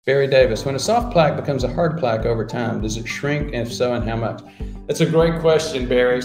Barry Davis, when a soft plaque becomes a hard plaque over time, does it shrink? And if so, and how much? That's a great question, Barry.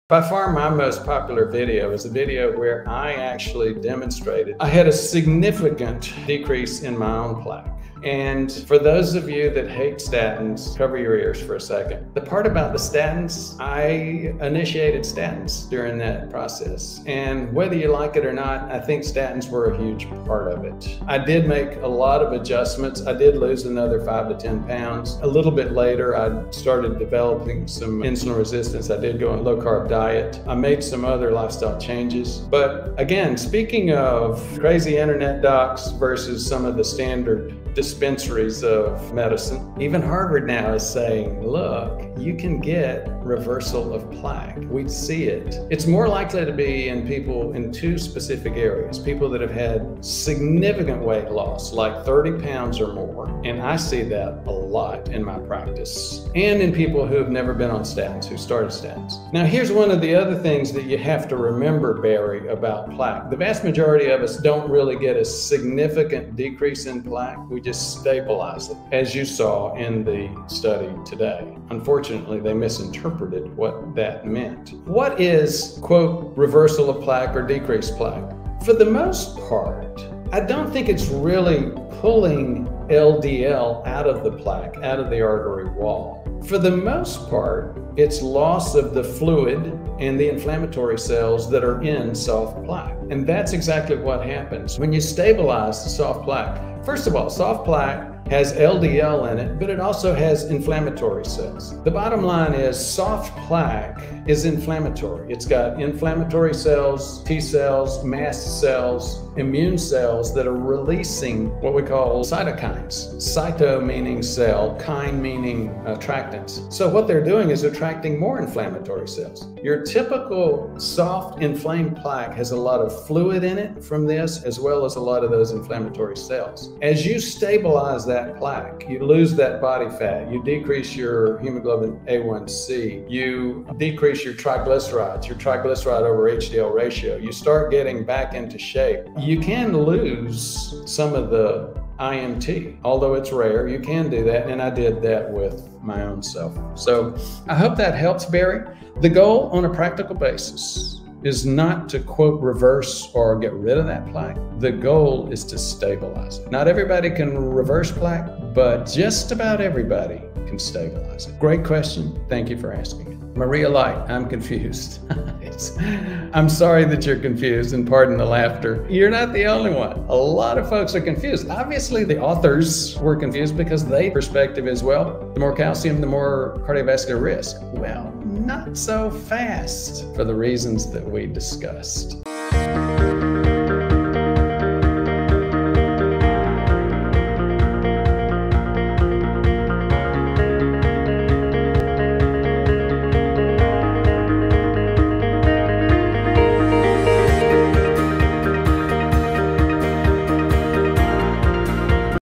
By far, my most popular video is a video where I actually demonstrated I had a significant decrease in my own plaque. And for those of you that hate statins, cover your ears for a second. The part about the statins, I initiated statins during that process. And whether you like it or not, I think statins were a huge part of it. I did make a lot of adjustments. I did lose another 5 to 10 pounds. A little bit later, I started developing some insulin resistance. I did go on a low-carb diet. I made some other lifestyle changes. But again, speaking of crazy internet docs versus some of the standard dispensaries of medicine, even Harvard now is saying, look, you can get reversal of plaque. We see it. It's more likely to be in people in 2 specific areas. People that have had significant weight loss, like 30 pounds or more, and I see that a lot in my practice, and in people who have never been on statins, who started statins. Now, here's one of the other things that you have to remember, Barry, about plaque. The vast majority of us don't really get a significant decrease in plaque. We just stabilize it, as you saw in the study today. Unfortunately, they misinterpreted what that meant. What is, quote, reversal of plaque or decreased plaque? For the most part, I don't think it's really pulling LDL out of the plaque, out of the artery wall. For the most part, it's loss of the fluid and the inflammatory cells that are in soft plaque. And that's exactly what happens when you stabilize the soft plaque. First of all, soft plaque has LDL in it, but it also has inflammatory cells. The bottom line is soft plaque is inflammatory. It's got inflammatory cells, T cells, mast cells, immune cells that are releasing what we call cytokines. Cyto meaning cell, kine meaning attractants. So what they're doing is attracting more inflammatory cells. Your typical soft inflamed plaque has a lot of fluid in it from this, as well as a lot of those inflammatory cells. As you stabilize that plaque, you lose that body fat, you decrease your hemoglobin A1C, you decrease your triglycerides over HDL ratio, you start getting back into shape. You can lose some of the IMT, although it's rare, you can do that, and I did that with my own self. So I hope that helps, Barry. The goal on a practical basis is not to, quote, reverse or get rid of that plaque. The goal is to stabilize it. Not everybody can reverse plaque, but just about everybody can stabilize it. Great question. Thank you for asking it. Maria Light, I'm confused. I'm sorry that you're confused, and pardon the laughter. You're not the only one. A lot of folks are confused. Obviously, the authors were confused because their perspective is, well, the more calcium, the more cardiovascular risk. Well, not so fast for the reasons that we discussed.